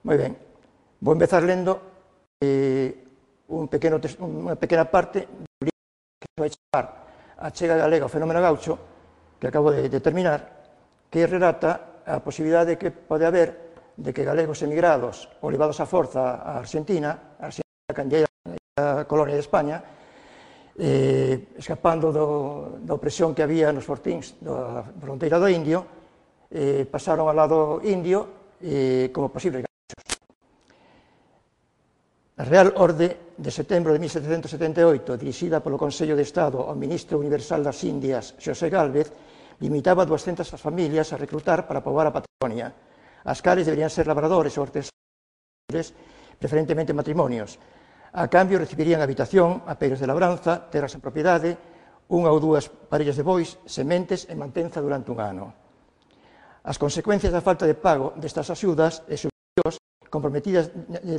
Moi ben, vou empezar lendo unha pequena parte do libro que se vai chamar A chega galega ao fenómeno gaucho, que acabo de terminar, que relata a posibilidade que pode haber de que galegos emigrados ou levados a forza a Argentina, a candeira a colonia de España, escapando da opresión que había nos fortíns da fronteira do Indio, pasaron ao lado indio como posibles gauchos. A Real Orde de setembro de 1778, dirixida polo Consello de Estado ao ministro universal das Indias, Xosé Gálvez, limitaba 200 as familias a reclutar para poboar a Patagonia. As cales deberían ser labradores ou artesanos, preferentemente matrimonios. A cambio, recibirían habitación, apeiros de labranza, terras en propiedade, unha ou dúas parellas de bois, sementes e mantenza durante un ano. As consecuencias da falta de pago destas axudas e subsidios comprometidas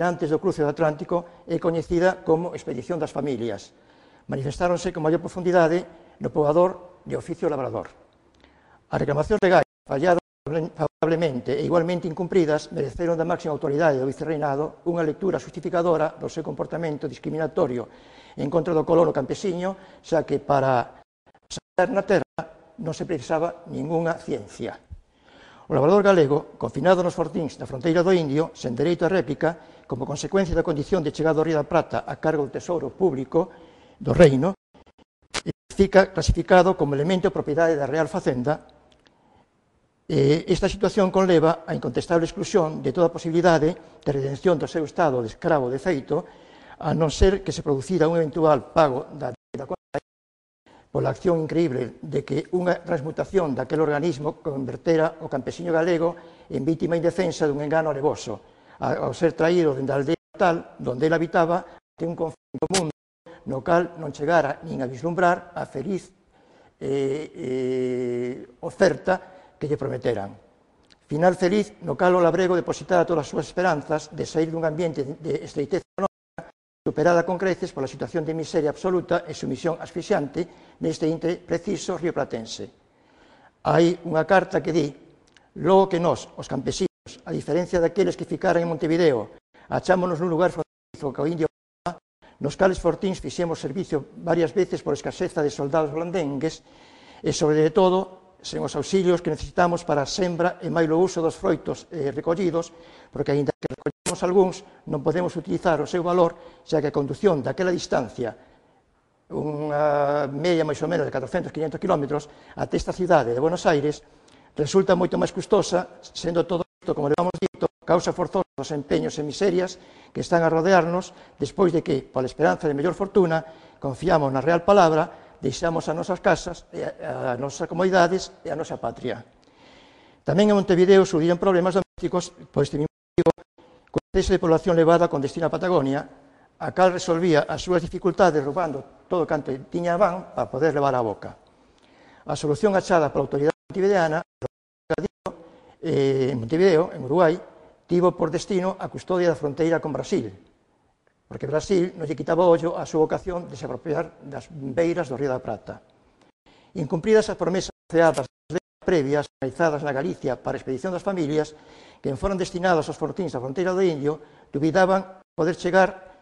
antes do cruce do Atlántico é coñecida como expedición das familias. Manifestáronse con maior profundidade no poboador de oficio labrador. As reclamacións legais, falladas favorablemente e igualmente incumpridas, mereceron da máxima autoridade do vicerreinado unha lectura justificadora do seu comportamento discriminatorio en contra do colono campesiño, xa que para saber na terra non se precisaba ningunha ciencia. O labrador galego, confinado nos fortíns da fronteira do Indio, sen dereito a réplica, como consecuencia da condición de chegado ao Río da Plata a cargo do tesouro público do reino, fica clasificado como elemento de propiedade da Real Facenda. Esta situación conleva a incontestable exclusión de toda posibilidade de redención do seu estado de escravo de feito, a non ser que se producira un eventual pago da débeda pola acción increíble de que unha transmutación daquel organismo convertera o campesiño galego en vítima indefensa dun engano alevoso, ao ser traído dende a aldea tal, donde ele habitaba, de un conflito mundo no cal non chegara nin a vislumbrar a feliz oferta que lle prometeran. Final feliz no cal o labrego depositara todas as súas esperanzas de sair dun ambiente de estreiteza económica superada con creces pola situación de miseria absoluta e sumisión asfixiante neste intre preciso rioplatense. Hai unha carta que di: logo que nós, os campesinos, a diferencia daqueles que ficaran en Montevideo, achámonos nun lugar fronterizo que o indio nos cales fortíns fixemos servicio varias veces por escaseza de soldados blandengues e, sobre de todo, sen os auxilios que necesitamos para a sembra e máis o uso dos froitos recollidos, porque, aínda que recollemos algúns, non podemos utilizar o seu valor, xa que a condución daquela distancia, unha media máis ou menos de 400-500 km, até esta cidade de Buenos Aires, resulta moito máis custosa, sendo todo isto, como levamos dito, causa forzosa dos empeños e miserias que están a rodearnos, despois de que, pola esperanza de mellor fortuna, confiamos na real palabra, deixamos as nosas casas, as nosas comodidades e a nosa patria. Tamén en Montevideo surgiron problemas domésticos por este mismo motivo, co exceso de población levada con destino a Patagonia, a cal resolvía as súas dificultades roubando todo canto tiña a van para poder levar a boca. A solución achada pola autoridade montevideana en Montevideo, en Uruguai, tivo por destino a custodia da fronteira con Brasil, porque Brasil non lle quitaba ollo a súa vocación de se apropiar das beiras do Río da Plata. Incumpridas as promesas ceadas previas realizadas na Galicia para a expedición das familias, que foron destinados aos fortíns da fronteira do Indio, dubidaban poder chegar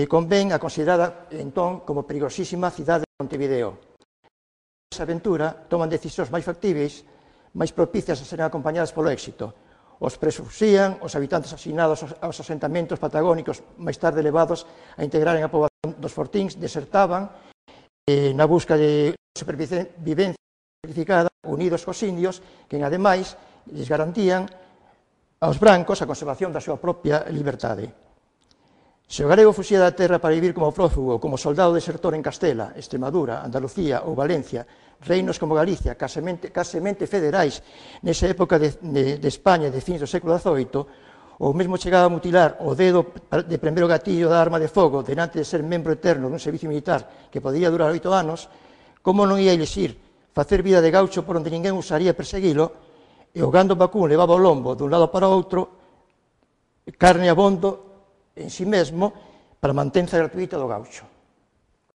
con ben a considerada entón como perigosísima cidade de Montevideo. Esa aventura toman decisións máis factíveis, máis propicias a serem acompañadas polo éxito. Os presuxían, os habitantes asignados aos asentamentos patagónicos máis tarde levados a integrar en a poboación dos fortíns, desertaban na busca de supervivencia sacrificada, unidos cos indios, que, ademais, lles garantían aos brancos a conservación da súa propia liberdade. Se o galego fuxía da terra para vivir como prófugo, como soldado desertor en Castela, Extremadura, Andalucía ou Valencia, reinos como Galicia, casemente federais nesa época de España de fins do século XVIII, ou mesmo chegaba a mutilar o dedo de primeiro gatillo da arma de fogo denante de ser membro eterno dun servicio militar que podía durar 8 anos, como non ia elixir facer vida de gaucho por onde ninguén usaría perseguilo, e o gando vacún levaba o lombo dun lado para outro, carne abondo en si mesmo para a mantenza gratuita do gaucho.